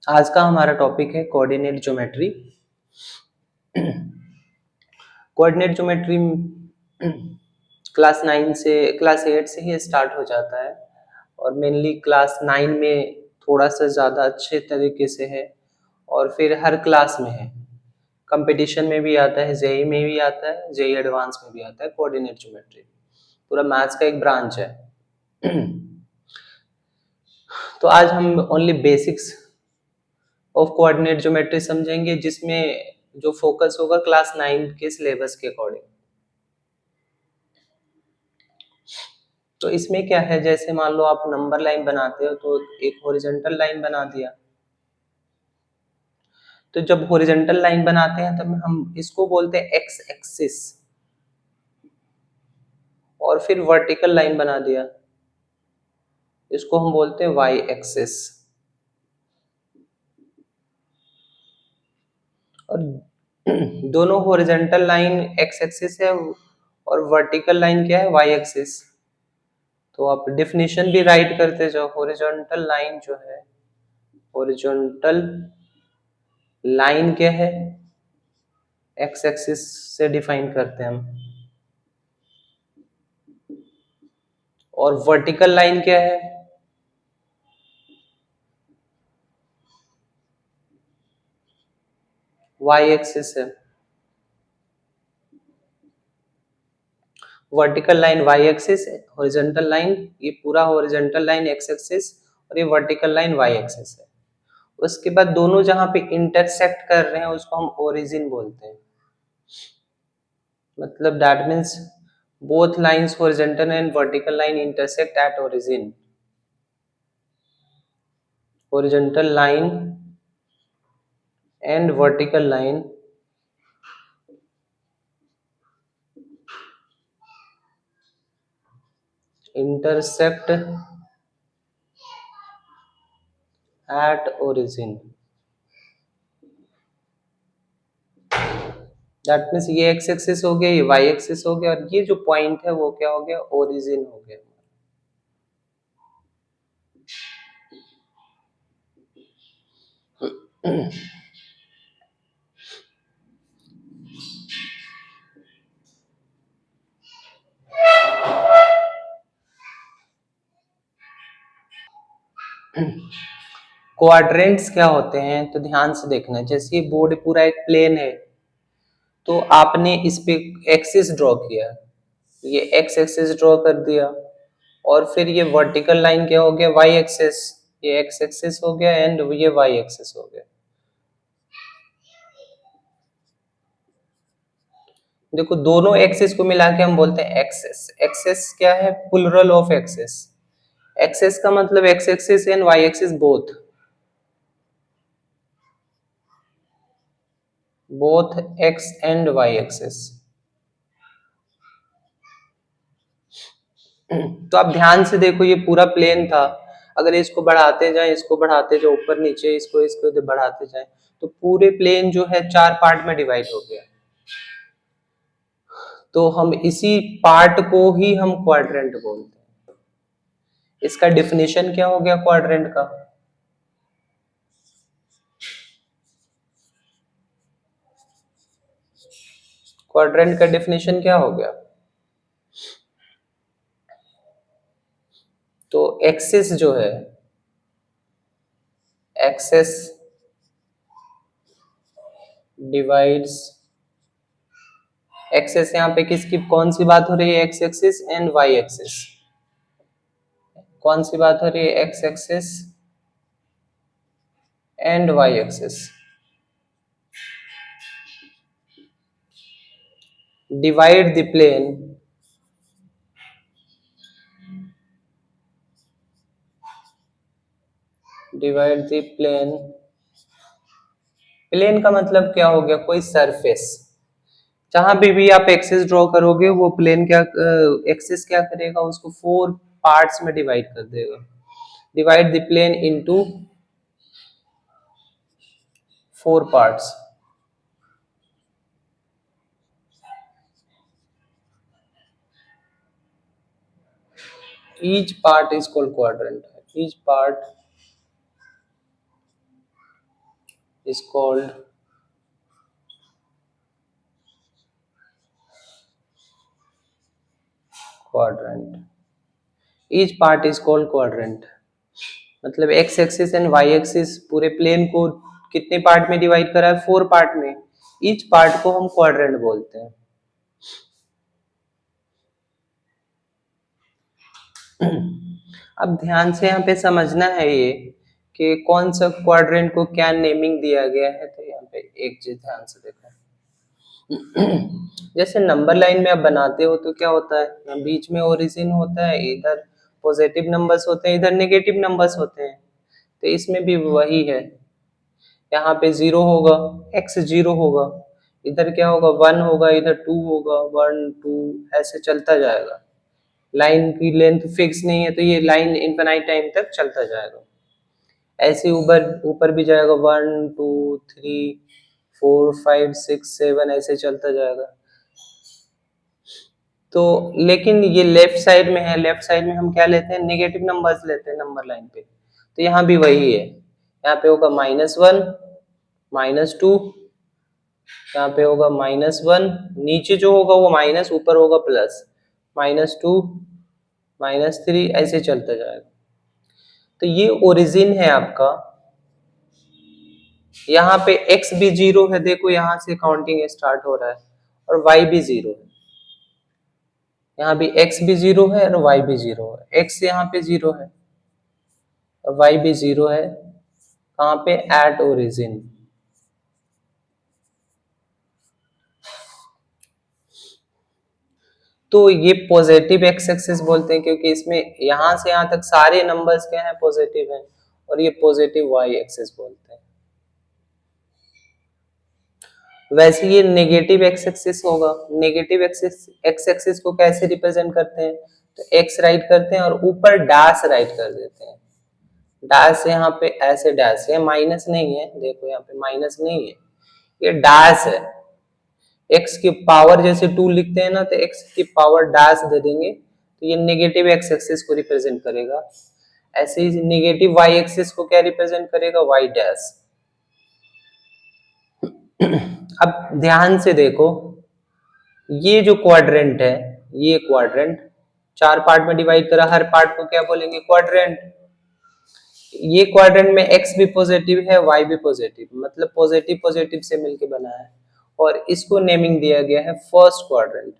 आज का हमारा टॉपिक है coordinate geometry. Coordinate geometry class 8 से ही स्टार्ट हो जाता है और मेनली क्लास 9 में थोड़ा सा ज़्यादा अच्छे तरीके से है और फिर हर क्लास में है। कंपटीशन में भी आता है, जेई में भी आता है, जेई एडवांस में भी आता है कोऑर्डिनेट ज्योमेट्री। पूरा मैथ्स का एक ब्रांच है। तो आज हम only basics of coordinate geometry समझेंगे, जिसमें जो फोकस होगा क्लास 9 के सिलेबस के अकॉर्डिंग। तो इसमें क्या है, जैसे मान लो आप नंबर लाइन बनाते हो तो एक हॉरिजॉन्टल लाइन बना दिया। तो जब हॉरिजॉन्टल लाइन बनाते हैं तब हम इसको बोलते हैं एक्स एक्सिस, और फिर वर्टिकल लाइन बना दिया, इसको हम बोलते हैं वाई एक्सिस। और दोनों हॉरिजॉन्टल लाइन एक्स एक्सिस है और वर्टिकल लाइन क्या है, वाई एक्सिस। तो आप डिफिनेशन भी राइट करते जाओ। हॉरिजॉन्टल लाइन जो है, हॉरिजॉन्टल लाइन क्या है, एक्स एक्सिस से डिफाइन करते हैं हम। और वर्टिकल लाइन क्या है, वाई एक्सिस है। Vertical line Y axis, horizontal line, ये पूरा हॉरिजॉन्टल लाइन एक्स एक्सिस और ये वर्टिकल लाइन वाई एक्सिस है। उसके बाद दोनों जहां पे इंटरसेक्ट कर रहे हैं उसको हम ओरिजिन बोलते हैं। मतलब that means both lines horizontal and vertical line intersect at origin. Horizontal line and vertical line intersect at origin। That means ये एक्स एक्सिस हो गया, ये वाई एक्सिस हो गया, और ये जो पॉइंट है वो क्या हो गया, ओरिजिन हो गया। क्वाड्रेंट्स क्या होते हैं तो ध्यान से देखना। जैसे ये बोर्ड पूरा एक प्लेन है, तो आपने इस पे एक्सिस ड्रॉ किया, ये एक्स एक्सिस ड्रॉ कर दिया, और फिर ये वर्टिकल लाइन क्या हो गया, वाई एक्सिस। ये एक्स एक्सिस हो गया एंड ये वाई एक्सिस हो गया। देखो दोनों एक्सिस को मिला के हम बोलते हैं एक्सेस। एक्सेस क्या है, प्लुरल ऑफ एक्सेस। एक्सेस का मतलब X axis and Y axis both, both X and Y axis. तो आप ध्यान से देखो, ये पूरा प्लेन था, अगर इसको बढ़ाते जाए, इसको बढ़ाते जाए ऊपर नीचे, इसको इसको बढ़ाते जाए, तो पूरे प्लेन जो है 4 पार्ट में डिवाइड हो गया। तो हम इसी पार्ट को ही हम क्वाड्रेंट बोलते हैं। इसका डिफिनेशन क्या हो गया क्वाड्रेंट का, क्वाड्रेंट का डिफिनेशन क्या हो गया, तो एक्सिस जो है, एक्सेस डिवाइड्स, एक्सेस यहाँ पे किसकी कौन सी बात हो रही है, X axis and Y axis. कौन सी बात हो रही है, X axis and Y axis. Divide the plane, divide the plane. Plane का मतलब क्या हो गया, कोई सरफेस। जहां पे भी आप एक्सिस ड्रॉ करोगे वो प्लेन क्या, एक्सिस क्या करेगा, उसको 4 पार्ट्स में डिवाइड कर देगा। Divide the plane into 4 parts. Each part is called quadrant, each part is called quadrant. Each part is called quadrant. मतलब X axis and Y axis पूरे प्लेन को कितने पार्ट में डिवाइड करा है? 4 पार्ट में. ईच पार्ट को हम क्वाड्रेंट बोलते हैं. अब ध्यान से यहाँ पे समझना है ये कि कौन सा क्वाड्रेंट को क्या नेमिंग दिया गया है. तो यहाँ पे एक चीज ध्यान से देखो. जैसे नंबर लाइन में आप बनाते हो तो क्या होता है, बीच में ओरिजिन होता है, इधर पॉजिटिव नंबर्स होते हैं, इधर नेगेटिव नंबर्स होते हैं. तो इसमें भी वही है. यहाँ पे 0 होगा, x 0 होगा, इधर क्या होगा 1 होगा, इधर 2 होगा, 1 2 ऐसे चलता जाएगा. लाइन की लेंथ फिक्स नहीं है तो ये लाइन इनफिनाइट टाइम तक चलता जाएगा. ऐसे ऊपर ऊपर भी जाएगा 1 2 3 4 5 6 7 ऐसे चलता जाएगा. तो लेकिन ये लेफ्ट साइड में है, लेफ्ट साइड में हम क्या लेते हैं, नेगेटिव नंबर्स लेते हैं नंबर लाइन पे. तो यहाँ भी वही है. यहाँ पे होगा -1 -2, यहाँ पे होगा -1, नीचे जो होगा वो माइनस, ऊपर होगा प्लस, -2 -3 ऐसे चलता जाएगा. तो ये ओरिजिन है आपका. यहाँ पे x भी 0 है, देखो यहाँ से काउंटिंग स्टार्ट हो रहा है, और y भी 0 है. यहाँ भी x भी 0 है और y भी 0 है. x यहाँ पे 0 है और y भी 0 है. कहाँ पे? At origin. तो ये पॉजिटिव एक्स एक्सिस बोलते हैं क्योंकि इसमें यहाँ से यहाँ तक सारे नंबर्स क्या हैं, पॉजिटिव हैं. और ये पॉजिटिव वाई एक्सिस बोलते हैं. वैसे ये नेगेटिव एक्स एक्सिस होगा. नेगेटिव एक्सिस एक्स एक्सिस को कैसे रिप्रेजेंट करते हैं? तो एक्स राइट करते हैं और ऊपर डैश राइट कर देते हैं. डैश यहाँ पे ऐसे डैश है, माइनस नहीं है, देखो यहाँ पे माइनस नहीं है, ये डैश है. एक्स की पावर जैसे 2 लिखते हैं ना, तो एक्स की पावर डैश दे देंगे तो ये नेगेटिव एक्स एक्सिस को रिप्रेजेंट करेगा. ऐसे ही नेगेटिव वाई एक्सिस को क्या रिप्रेजेंट करेगा? Y dash. अब ध्यान से देखो, ये जो क्वाड्रेंट है, ये क्वाड्रेंट 4 पार्ट में डिवाइड करा, हर पार्ट को क्या बोलेंगे? क्वाड्रेंट. ये क्वाड्रेंट में x भी पॉजिटिव है, y भी पॉजिटिव, मतलब पॉजिटिव पॉजिटिव से मिलके बना है. और इसको नेमिंग दिया गया है फर्स्ट क्वाड्रेंट.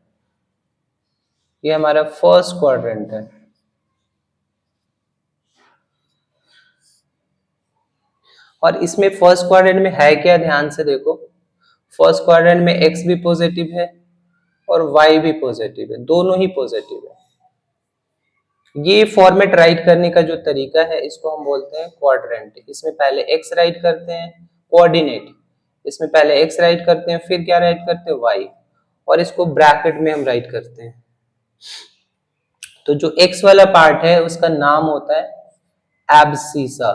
ये हमारा फर्स्ट क्वाड्रेंट है. और इसमें फर्स्ट क्वाड्रेंट में है क्या, ध्यान से देखो. फर्स्ट क्वाड्रेंट में x भी पॉजिटिव है और y भी पॉजिटिव है, दोनों ही पॉजिटिव है. ये फॉर्मेट राइट करने का जो तरीका है इसको हम बोलते हैं क्वाड्रेंट. इसमें पहले x राइट करते हैं, कोऑर्डिनेट. इसमें पहले x राइट करते हैं, फिर क्या राइट करते हैं? y. और इसको ब्रैकेट में हम राइट करते हैं. तो जो x वाला पार्ट है उसका नाम होता है एब्सिसा.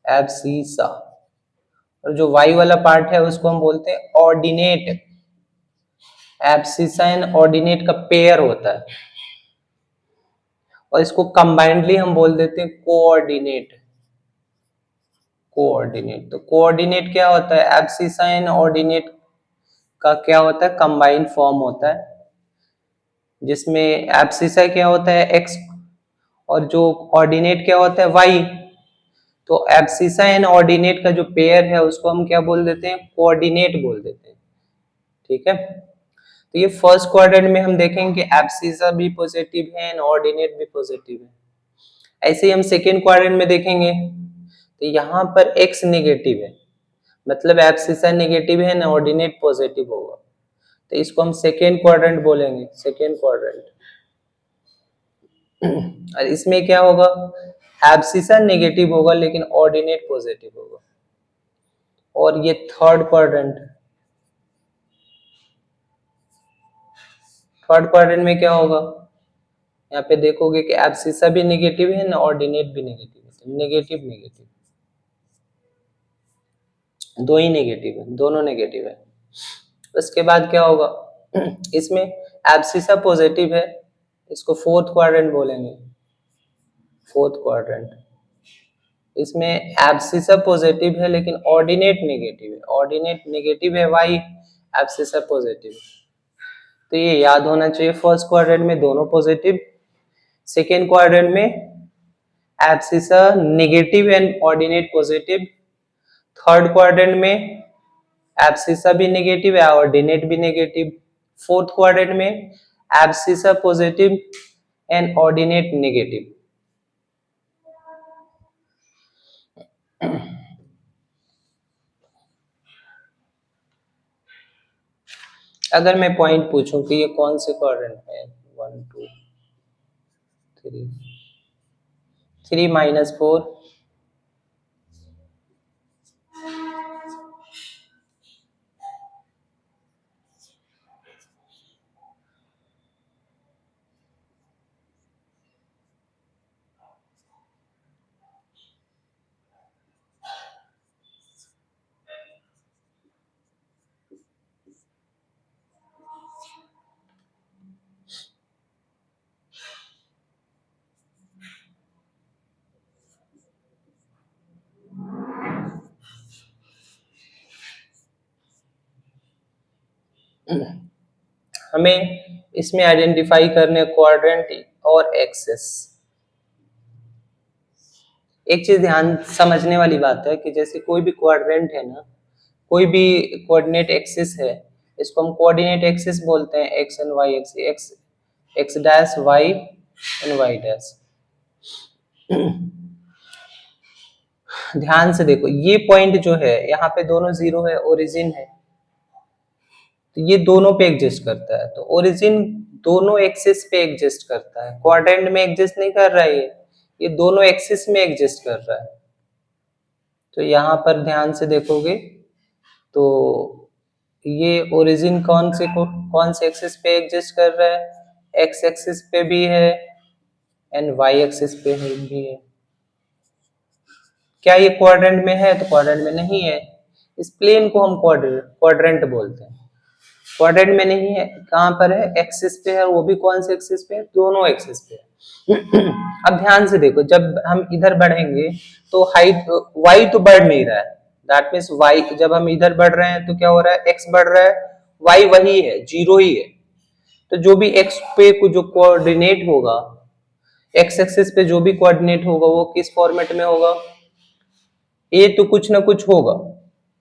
एब्सिसा. और जो y वाला पार्ट है उसको हम बोलते हैं ऑर्डिनेट. एब्सिसा एंड ऑर्डिनेट का पेयर होता है. और इसको कंबाइंडली हम बोल देते हैं कोऑर्डिनेट. कोऑर्डिनेट. तो कोऑर्डिनेट क्या होता है? एब्सिसा एंड ऑर्डिनेट का क्या होता है? कंबाइंड फॉर्म होता है, जिसमें एब्सिसा क्या होता है? x, और जो ऑर्डिनेट क्या होता है? y. तो एब्सिसा एंड ऑर्डिनेट का जो पेयर है उसको हम क्या बोल देते हैं? कोऑर्डिनेट बोल देते हैं. ठीक है. तो ये फर्स्ट क्वाड्रेंट में हम देखेंगे कि एब्सिसा भी पॉजिटिव है एंड ऑर्डिनेट भी पॉजिटिव है. ऐसे ही हम सेकेंड क्वाड्रेंट में देखेंगे तो यहाँ पर x नेगेटिव है, मतलब एब्सिसा नेगेटिव है ना, ऑर्डिनेट पॉजिटिव होगा. तो इसको हम सेकेंड क्वाड्रेंट बोलेंगे, सेकेंड क्वाड्रेंट. और इसमें क्या होगा? एब्सिसा नेगेटिव होगा लेकिन ऑर्डिनेट पॉजिटिव होगा. और ये थर्ड क्वाड्रेंट. थर्ड क्वाड्रेंट में क्या होगा? यहाँ पे देखोगे कि एब्सिसा भी नेगेटिव है ना, ऑर्डिनेट भी नेगेटिव है. नेगेटिव नेगेटिव दो ही नेगेटिव है, दोनों नेगेटिव है. उसके बाद क्या होगा? इसमें एब्सिसा पॉजिटिव है, इसको फोर्थ क्वाड्रेंट बोलेंगे. Fourth quadrant. इसमें एब्सिसा पॉजिटिव है लेकिन ऑर्डिनेट नेगेटिव है, ऑर्डिनेट नेगेटिव है वाई, एब्सिसा पॉजिटिव। तो ये याद होना चाहिए, फर्स्ट क्वाड्रेंट में दोनों पॉजिटिव, सेकेंड क्वाड्रेंट में abscissa negative and ordinate positive, third quadrant में एब्सिसा भी नेगेटिव है ऑर्डिनेट भी नेगेटिव, फोर्थ क्वाड्रेंट में abscissa positive and ordinate negative. अगर मैं पॉइंट पूछूं कि ये कौन से क्वाड्रेंट है, 1 2 3, 3 -4, हमें इसमें आइडेंटिफाई करने क्वाड्रेंट और एक्सेस। एक चीज ध्यान समझने वाली बात है कि जैसे कोई भी क्वाड्रेंट है ना, कोई भी कोऑर्डिनेट एक्सिस है, इसको हम कोऑर्डिनेट एक्सिस बोलते हैं, X and Y axis, X X dash Y and Y dash. ध्यान से देखो, ये पॉइंट जो है यहाँ पे दोनों जीरो है, ओरिजिन है, तो ये दोनों पे एग्जिस्ट करता है। तो ओरिजिन दोनों एक्सिस पे एग्जिस्ट करता है, क्वाड्रेंट में एग्जिस्ट नहीं कर रहा है, ये दोनों एक्सिस में एग्जिस्ट कर रहा है। तो यहाँ पर ध्यान से देखोगे तो ये ओरिजिन कौन से एक्सिस पे एग्जिस्ट कर रहा है, एक्स एक्सिस पे भी है एंड वाई एक्सिस पे भी है। क्या ये क्वाड्रेंट में है? तो क्वाड्रेंट में नहीं है, इस प्लेन को हम क्वाड्रेंट बोलते हैं। क्वाड्रेंट में नहीं है, कहां पर है? एक्सिस पे है, वो भी कौन से एक्सिस पे है? दोनों एक्सिस पे है। अब ध्यान से देखो, जब हम इधर बढ़ेंगे तो हाइट y तो बढ़ नहीं रहा है, दैट मींस y, जब हम इधर बढ़ रहे हैं तो क्या हो रहा है? x बढ़ रहा है, y वही है, जीरो ही है। तो जो भी x पे जो कोऑर्डिनेट होगा, x एक्सिस पे जो भी कोऑर्डिनेट होगा वो किस फॉर्मेट में होगा? a तो कुछ ना कुछ होगा,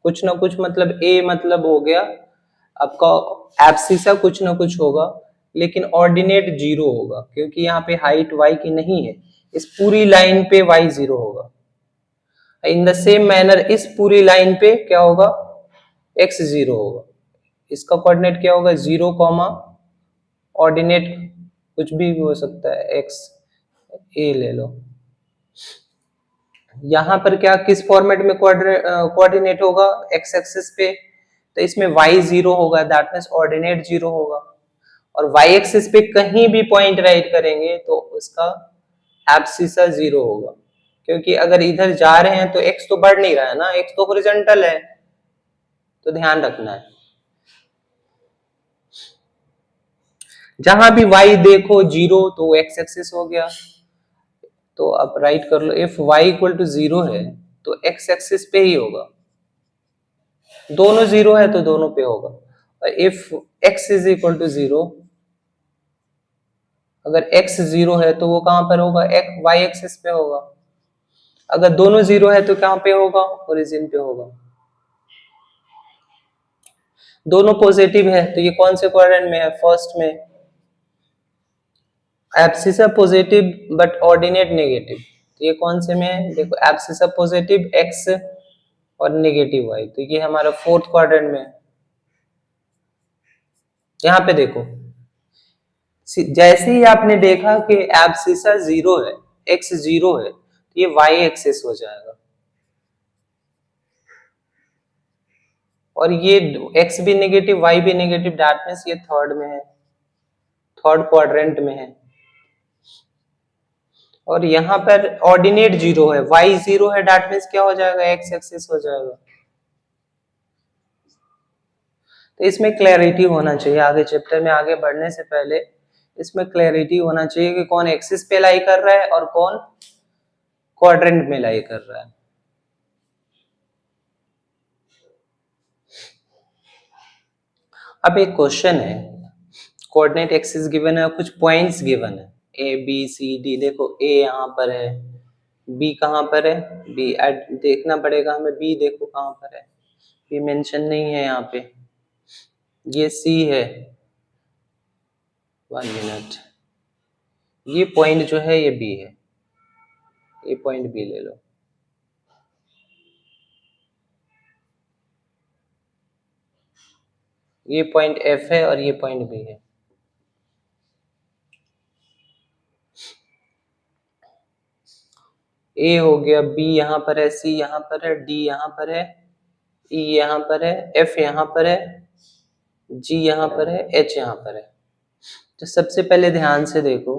कुछ ना कुछ मतलब a मतलब हो गया आपका एब्सिसा, कुछ ना कुछ होगा, लेकिन ऑर्डिनेट जीरो होगा क्योंकि यहाँ पे हाइट y की नहीं है, इस पूरी लाइन पे y जीरो होगा। इन द सेम मैनर इस पूरी लाइन पे क्या होगा? x जीरो होगा। इसका कोऑर्डिनेट क्या होगा? जीरो कॉमा ऑर्डिनेट कुछ भी हो सकता है, x a ले लो। यहाँ पर क्या किस फॉर्मेट में कोऑर्डिनेट होगा? x एक्सिस पे, तो इसमें y जीरो होगा, दैट मींस ऑर्डिनेट जीरो होगा। और y एक्सिस पे कहीं भी पॉइंट राइट करेंगे तो उसका एब्सिसा जीरो होगा, क्योंकि अगर इधर जा रहे हैं तो x तो बढ़ नहीं रहा है ना, x तो हॉरिजॉन्टल है, तो ध्यान रखना है। जहां भी y देखो जीरो तो x एक्सिस हो गया। तो अब राइट कर लो, if y equal to zero है तो x एक्सिस पे ही होगा, दोनों जीरो है तो दोनों पे होगा। और if x is equal to zero, अगर x जीरो है तो वो कहां पर होगा? y एक्सिस पे होगा। अगर दोनों जीरो है तो कहां पे होगा? ओरिजिन पे होगा। दोनों पॉजिटिव है तो ये कौन से क्वाड्रेंट में है? फर्स्ट में। Abscissa positive but ordinate negative, तो ये कौन से में है? देखो, एब्सिसा पॉजिटिव x और नेगेटिव y, तो ये हमारा फोर्थ क्वाड्रेंट में है। यहाँ पे देखो, जैसे ही आपने देखा कि एब्सिसा जीरो है, x जीरो है, तो ये y एक्सिस हो जाएगा, और ये x भी नेगेटिव y भी नेगेटिव, दैट मींस ये थर्ड में है, थर्ड क्वाड्रेंट में है। और यहाँ पर ऑर्डिनेट जीरो है, y जीरो है, दैट मींस क्या हो जाएगा? x एक्सिस हो जाएगा। तो इसमें क्लैरिटी होना चाहिए, आगे चैप्टर में आगे बढ़ने से पहले इसमें क्लैरिटी होना चाहिए कि कौन एक्सिस पे लाई कर रहा है और कौन क्वाड्रेंट में लाई कर रहा है। अब एक क्वेश्चन है, कोऑर्डिनेट एक्सिस गिवन है, कुछ पॉइंट्स गिवन है ए बी सी डी। देखो ए यहाँ पर है, बी कहाँ पर है, बी एड देखना पड़ेगा हमें, बी देखो कहाँ पर है, बी मेंशन नहीं है यहाँ पे, ये सी है, 1 मिनट, ये पॉइंट जो है ये बी है, ये पॉइंट बी ले लो। ये पॉइंट एफ है और ये पॉइंट बी है। ए हो गया, बी यहाँ पर है, सी यहाँ पर है, डी यहाँ पर है, ई यहाँ पर है, एफ यहाँ पर है, जी यहाँ पर है, एच यहाँ पर है। तो सबसे पहले ध्यान से देखो,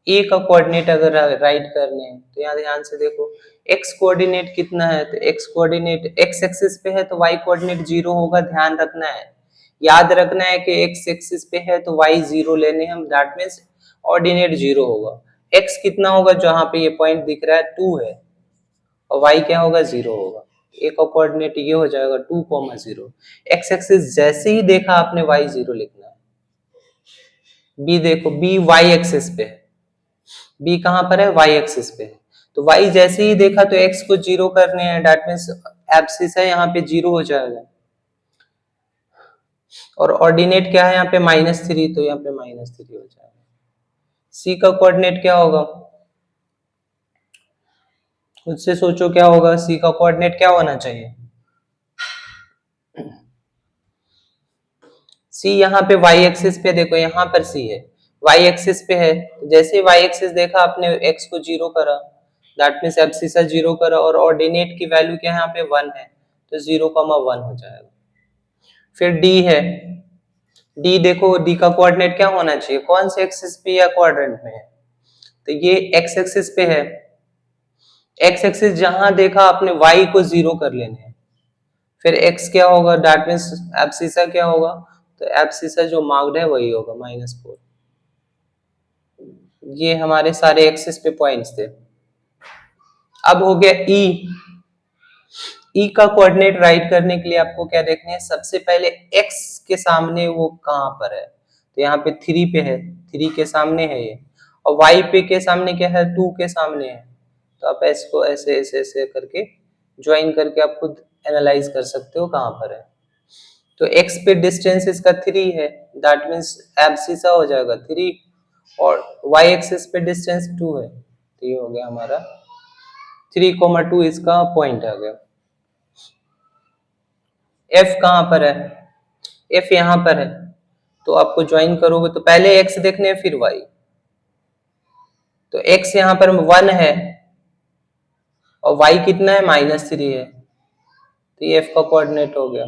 ए का कोऑर्डिनेट अगर राइट करने हैं तो यहाँ ध्यान से देखो, एक्स कोऑर्डिनेट कितना है, तो एक्स कोऑर्डिनेट एक्स एक्सिस पे है तो वाई कोऑर्डिनेट 0 होगा, ध्यान रखना है, याद रखना है कि एक्स एक्सिस पे है तो वाई 0 लेने हम, दैट मीन्स ऑर्डिनेट 0 होगा। एक्स कितना होगा, जहां पे ये पॉइंट दिख रहा है 2 है, और वाई क्या होगा, 0 होगा। ए का कोऑर्डिनेट ये हो जाएगा 2,0। एक्स एक्सिस जैसे ही देखा आपने वाई 0 लिखना है। बी देखो, बी वाई एक्सिस पे है, बी कहां पर है, वाई एक्सिस पे है, तो वाई जैसे ही देखा तो एक्स को 0 करने हैं, दैट मीन्स एब्सिस है यहाँ पे 0 हो जाएगा, और ऑर्डिनेट क्या है यहाँ पे -3, तो यहाँ पे -3 हो जाएगा। सी का कोऑर्डिनेट क्या होगा, खुद से सोचो क्या होगा, सी का कोऑर्डिनेट क्या होना चाहिए। सी यहाँ पे वाई एक्सिस पे, देखो यहाँ पर सी है, वाई एक्सिस पे है, तो जैसे वाई एक्सिस देखा आपने एक्स को 0 करा, दैट मीन्स एब्सिसा 0 करा, और ऑर्डिनेट की वैल्यू क्या है यहाँ पे 1 है, तो 0,1 हो जाएगा। फिर डी है, डी देखो, डी का कोऑर्डिनेट क्या होना चाहिए, कौन से एक्सिस पे या क्वाड्रेंट में है, तो ये एक्स एक्सिस पे है, एक्स एक्सिस जहां देखा आपने वाई को 0 कर लेने हैं, फिर x क्या होगा, दैट मीन्स एब्सिसा क्या होगा, तो एब्सिसा जो मार्क्ड है वही होगा -4। ये हमारे सारे एक्सिस पे पॉइंट्स थे। अब हो गया ई, ई का कोऑर्डिनेट राइट करने के लिए आपको क्या देखना है, सबसे पहले x के सामने वो कहां पर है, तो यहाँ पे 3 पे है, 3 के सामने है ये, और y पे के सामने क्या है, 2 के सामने है, तो आप इसको ऐसे ऐसे ऐसे करके ज्वाइन करके आप खुद एनालाइज कर सकते हो कहां पर है। तो x पे डिस्टेंस इसका 3 है, दैट मीन्स एब्सिसा हो जाएगा 3, और y एक्सिस पे डिस्टेंस 2 है, तो ये हो गया हमारा 3,2 इसका पॉइंट आ गया। f कहां पर है, f यहां पर है, तो आपको ज्वाइन करोगे तो पहले x देखने हैं फिर y, तो x यहां पर 1 है और y कितना है, -3 है, तो ये f का कोऑर्डिनेट हो गया।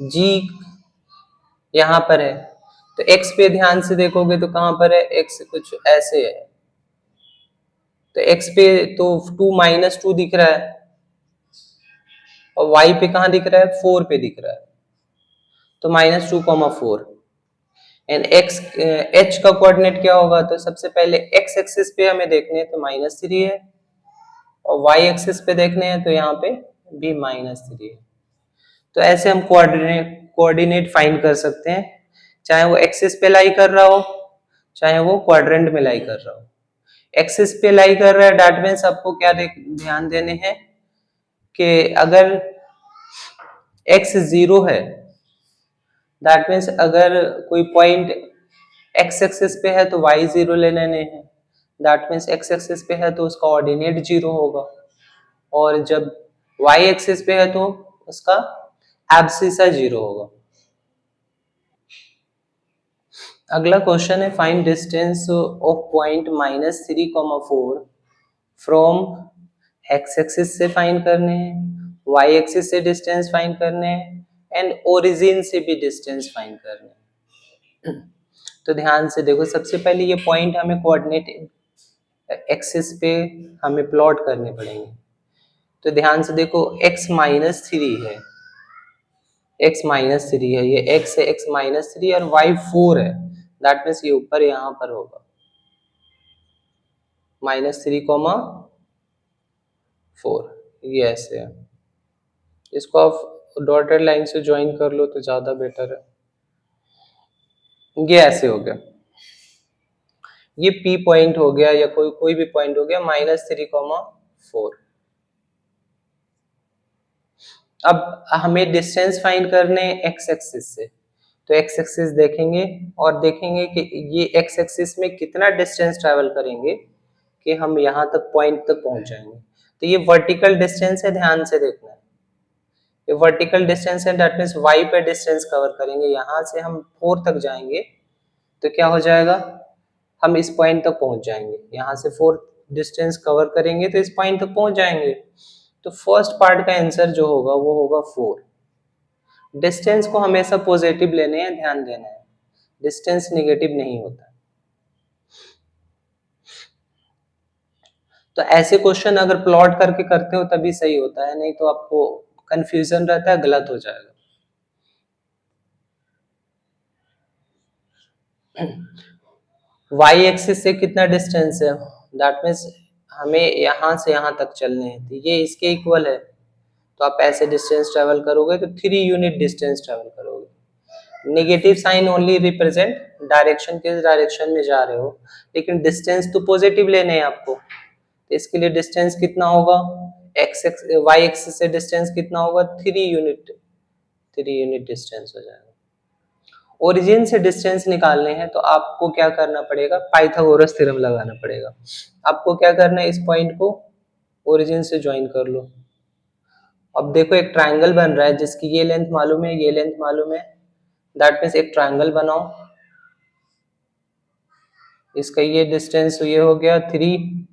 g यहां पर है, तो x पे ध्यान से देखोगे तो कहां पर है, x कुछ ऐसे है, तो x पे तो 2 -2 दिख रहा है, और y पे कहां दिख रहा है, 4 पे दिख रहा है, तो -2,4। एंड x h का कोऑर्डिनेट क्या होगा, तो सबसे पहले x एक्सिस पे हमें देखने हैं तो -3 है, और y एक्सिस पे देखने हैं तो यहाँ पे भी -3 है। तो ऐसे हम कोऑर्डिनेट फाइंड कर सकते हैं, चाहे वो एक्सिस पे लाई कर रहा हो, चाहे वो क्वाड्रेंट में लाई कर रहा हो। एक्सिस पे लाई कर रहा है, दैट मीन्स आपको क्या ध्यान देने हैं कि अगर x 0 है, दैट मीन्स अगर कोई पॉइंट x एक्सिस पे है तो y 0 ले लेने हैं, दैट मीन्स x एक्सिस पे है तो उसका ऑर्डिनेट 0 होगा, और जब y एक्सिस पे है तो उसका एब्सिसा 0 होगा। अगला क्वेश्चन है, find distance of point -3,4 from x axis से फाइंड करने हैं, y एक्सिस से डिस्टेंस फाइंड करने हैं, एंड ओरिजिन से भी डिस्टेंस फाइंड करने हैं। तो ध्यान से देखो, सबसे पहले ये पॉइंट हमें कोऑर्डिनेट एक्सिस पे हमें प्लॉट करने पड़ेंगे, तो ध्यान से देखो x -3 है, x -3 है, ये x है, x -3 और y 4 है, दैट मीन्स ये ऊपर यहाँ पर होगा। -3,4 ये ऐसे है। इसको आप डॉटेड लाइन से ज्वाइन कर लो तो ज्यादा बेटर है। ये ऐसे हो गया, ये P पॉइंट हो गया या कोई कोई भी पॉइंट हो गया -3,4। अब हमें डिस्टेंस फाइंड करने एक्स एक्सिस से, तो एक्स एक्सिस देखेंगे और देखेंगे कि ये एक्स एक्सिस में कितना डिस्टेंस ट्रेवल करेंगे कि हम यहाँ तक पॉइंट तक पहुंच जाएंगे। तो ये वर्टिकल डिस्टेंस है, ध्यान से देखना है। ये वर्टिकल डिस्टेंस है, दैट मीन्स वाई पे डिस्टेंस कवर करेंगे। यहाँ से हम 4 तक जाएंगे तो क्या हो जाएगा, हम इस पॉइंट तक पहुंच जाएंगे। यहाँ से 4 डिस्टेंस कवर करेंगे तो इस पॉइंट तक पहुंच जाएंगे। तो फर्स्ट पार्ट का आंसर जो होगा वो होगा 4। डिस्टेंस को हमेशा पॉजिटिव लेने हैं, ध्यान देना है, डिस्टेंस नेगेटिव नहीं होता। तो ऐसे क्वेश्चन अगर प्लॉट करके करते हो तभी सही होता है, नहीं तो आपको कंफ्यूजन रहता है, गलत हो जाएगा। वाई एक्सिस से कितना डिस्टेंस है, दैट मीन्स हमें यहाँ से यहाँ तक चलने हैं, तो ये इसके इक्वल है। तो आप ऐसे डिस्टेंस ट्रेवल करोगे तो 3 यूनिट डिस्टेंस ट्रेवल करोगे। Negative sign only represent direction, किस डायरेक्शन में जा रहे हो, लेकिन डिस्टेंस तो पॉजिटिव लेने हैं आपको। तो इसके लिए डिस्टेंस कितना होगा, एक्स एक्स वाई एक्सिस से डिस्टेंस कितना होगा, 3 यूनिट डिस्टेंस हो जाएगा। ओरिजिन से डिस्टेंस निकालने हैं तो आपको क्या करना पड़ेगा, पाइथागोरस थ्योरम लगाना पड़ेगा। आपको क्या करना है, इस पॉइंट को ओरिजिन से ज्वाइन कर लो। अब देखो एक ट्रायंगल बन रहा है जिसकी ये लेंथ मालूम है, ये लेंथ मालूम है, दैट मीन्स एक ट्रायंगल बनाओ। इसका ये डिस्टेंस ये हो गया 3,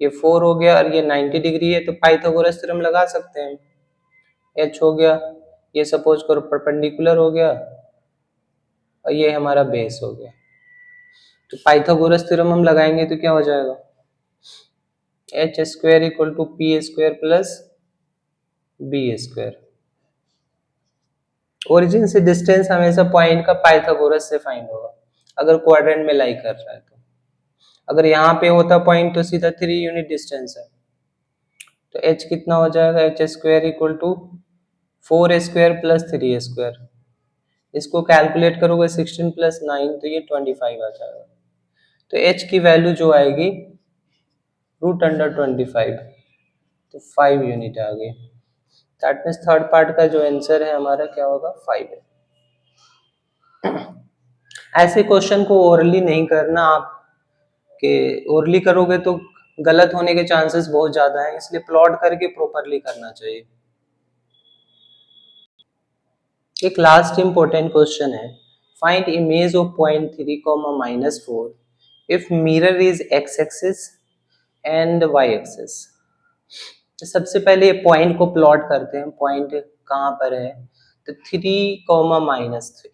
ये 4 हो गया और ये 90 डिग्री है, तो पाइथागोरस थ्योरम लगा सकते हैं। h हो गया, ये सपोज करो परपेंडिकुलर हो गया और ये हमारा बेस हो गया। तो पाइथागोरस थ्योरम हम लगाएंगे तो क्या हो जाएगा, h square equal to P square plus B square. Origin से डिस्टेंस हमेशा पॉइंट का पाइथागोरस से फाइंड होगा अगर क्वाड्रेंट में लाई कर रहा है तो। अगर यहाँ पे होता पॉइंट तो सीधा 3 यूनिट डिस्टेंस है। तो h कितना हो जाएगा, h square equal to 4 square plus 3 square. इसको कैलकुलेट करोगे 16 प्लस 9 तो ये 25 आ जाएगा। तो h की वैल्यू जो आएगी √25, तो 5 यूनिट आ गई। दैट मीन्स थर्ड पार्ट का जो आंसर है हमारा क्या होगा, 5 है। ऐसे क्वेश्चन को ओरली नहीं करना आप, कि ओरली करोगे तो गलत होने के चांसेस बहुत ज्यादा हैं, इसलिए प्लॉट करके प्रॉपरली करना चाहिए। एक लास्ट इंपॉर्टेंट क्वेश्चन है, find image of point 3, -4 if mirror is X axis and Y axis. सबसे पहले ये पॉइंट को प्लॉट करते हैं, पॉइंट कहाँ पर है, तो 3,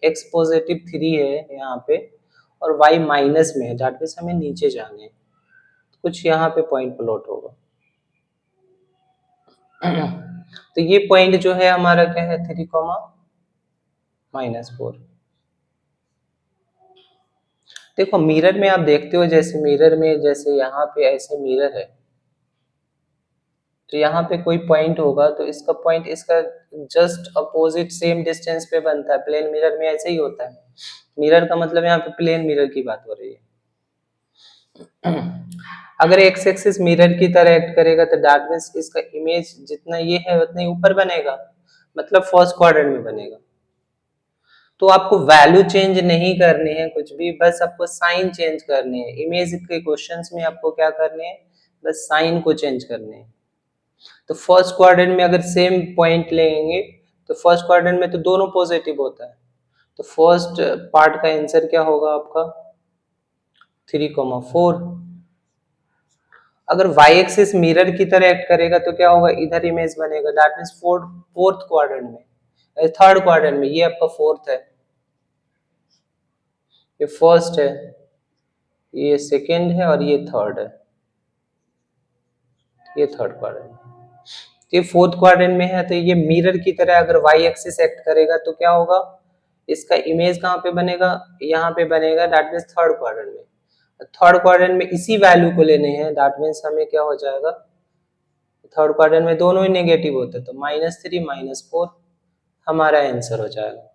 एक्स पॉजिटिव 3 है यहाँ पे और वाई माइनस में है, दैट मीन्स हमें नीचे जाने हैं। कुछ यहाँ पे पॉइंट प्लॉट होगा। तो ये पॉइंट जो है हमारा क्या है, 3, -4। देखो मिरर में आप देखते हो, जैसे मिरर में जैसे यहाँ पे ऐसे मिरर है, तो यहाँ पे कोई पॉइंट होगा तो इसका पॉइंट इसका जस्ट अपोजिट सेम डिस्टेंस पे बनता है। प्लेन मिरर में ऐसे ही होता है। मिरर का मतलब यहाँ पे प्लेन मिरर की बात हो रही है। अगर एक्स एक्सिस मिरर की तरह एक्ट करेगा तो दैट मींस इसका इमेज जितना ये है उतना ही ऊपर बनेगा, मतलब फर्स्ट क्वाड्रेंट में बनेगा। तो आपको वैल्यू चेंज नहीं करनी है कुछ भी, बस आपको साइन चेंज करनी है। इमेज के क्वेश्चंस में आपको क्या करने हैं, बस साइन को चेंज करने हैं। तो फर्स्ट क्वाड्रेंट में अगर सेम पॉइंट लेंगे तो फर्स्ट क्वाड्रेंट में तो दोनों पॉजिटिव होता है, तो फर्स्ट पार्ट का आंसर क्या होगा आपका 3,4। अगर y एक्सिस मिरर की तरह एक्ट करेगा तो क्या होगा, इधर इमेज बनेगा, दैट मींस फोर्थ क्वाड्रेंट में, थर्ड क्वाड्रेंट में। ये आपका फोर्थ है, ये फर्स्ट है, ये सेकंड है और ये थर्ड है, ये थर्ड क्वाड्रेंट है। ये फोर्थ क्वाड्रेंट में है, तो ये मिरर की तरह अगर y एक्सिस एक्ट करेगा तो क्या होगा, इसका इमेज कहाँ पे बनेगा, यहाँ पे बनेगा, दैट मींस थर्ड क्वाड्रेंट में। थर्ड क्वाड्रेंट में इसी वैल्यू को लेने हैं, दैट मीन्स हमें क्या हो जाएगा, थर्ड क्वाड्रेंट में दोनों ही नेगेटिव होते हैं, तो -3 -4 हमारा आंसर हो जाएगा।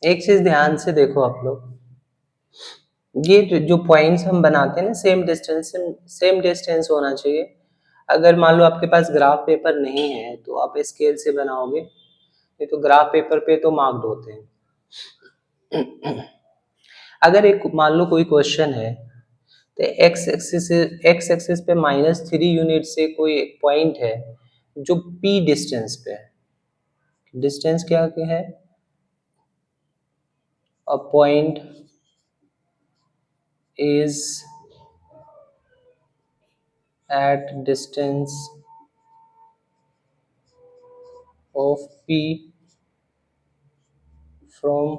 एक चीज ध्यान से देखो आप लोग, ये जो पॉइंट्स हम बनाते हैं ना, सेम डिस्टेंस होना चाहिए। अगर मान लो आपके पास ग्राफ पेपर नहीं है तो आप स्केल से बनाओगे, नहीं तो ग्राफ पेपर पे तो मार्क्ड होते हैं। अगर एक मान लो कोई क्वेश्चन है तो एक्स एक्सिस पे -3 यूनिट से कोई एक पॉइंट है जो p डिस्टेंस पे है, डिस्टेंस क्या है, a point is at distance of p from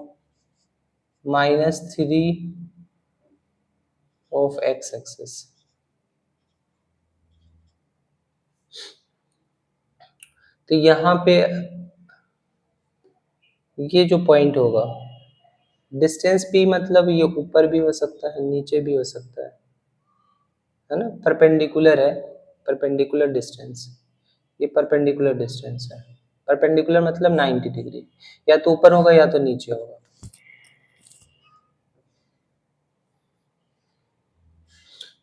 -3 of x axis। तो यहाँ पे ये जो पॉइंट होगा, डिस्टेंस p मतलब ये ऊपर भी हो सकता है नीचे भी हो सकता है ना, परपेंडिकुलर है, परपेंडिकुलर डिस्टेंस, ये परपेंडिकुलर डिस्टेंस है। परपेंडिकुलर मतलब 90 डिग्री, या तो ऊपर होगा या तो नीचे होगा।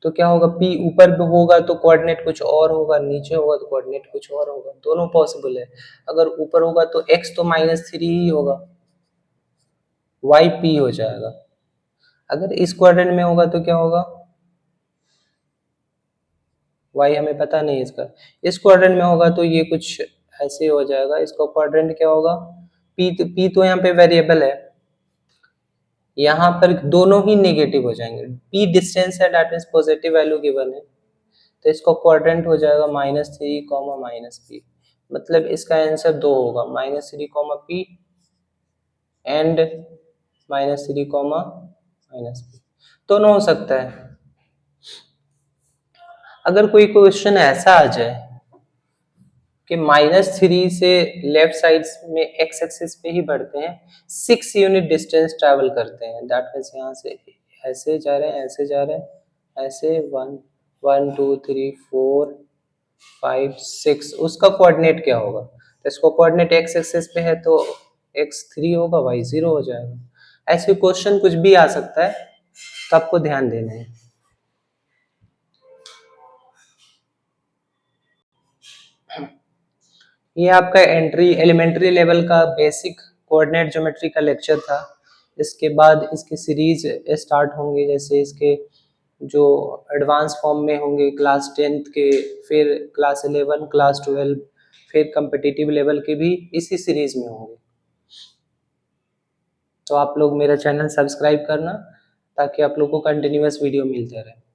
तो क्या होगा, p ऊपर भी होगा तो कोऑर्डिनेट कुछ और होगा, नीचे होगा तो कोऑर्डिनेट कुछ और होगा, दोनों पॉसिबल है। अगर ऊपर होगा तो x तो -3 ही होगा, y p हो जाएगा। अगर इस क्वाड्रेंट में होगा तो क्या होगा, y हमें पता नहीं इसका, इस क्वाड्रेंट में होगा तो ये कुछ ऐसे हो जाएगा, इसका क्वाड्रेंट क्या होगा, p तो यहाँ पे वेरिएबल है, यहाँ पर दोनों ही नेगेटिव हो जाएंगे, p डिस्टेंस है, that means positive value given है, तो इसका क्वाड्रेंट हो जाएगा -3, -p, मतलब इसका आंसर 2 होगा, -3, p एंड -3, -p, दोनों हो सकता है। अगर कोई क्वेश्चन ऐसा आ जाए कि -3 से लेफ्ट साइड में एक्स एक्सिस पे ही बढ़ते हैं, 6 यूनिट डिस्टेंस ट्रैवल करते हैं, दैट मींस यहाँ से ऐसे जा रहे हैं, ऐसे जा रहे हैं, ऐसे 1 1 2 3 4 5 6, उसका कोऑर्डिनेट क्या होगा, तो इसको कोऑर्डिनेट एक्स एक्सिस पे है तो x3 होगा, y0 हो जाएगा। ऐसे क्वेश्चन कुछ भी आ सकता है, तो आपको ध्यान देना है। ये आपका एलिमेंट्री लेवल का बेसिक कोऑर्डिनेट ज्योमेट्री का लेक्चर था। इसके बाद इसकी सीरीज स्टार्ट होंगे, जैसे इसके जो एडवांस फॉर्म में होंगे क्लास 10th के, फिर क्लास 11, क्लास 12, फिर कम्पिटिटिव लेवल के भी इसी सीरीज में होंगे। तो आप लोग मेरा चैनल सब्सक्राइब करना ताकि आप लोग को कंटिन्यूअस वीडियो मिलते रहे।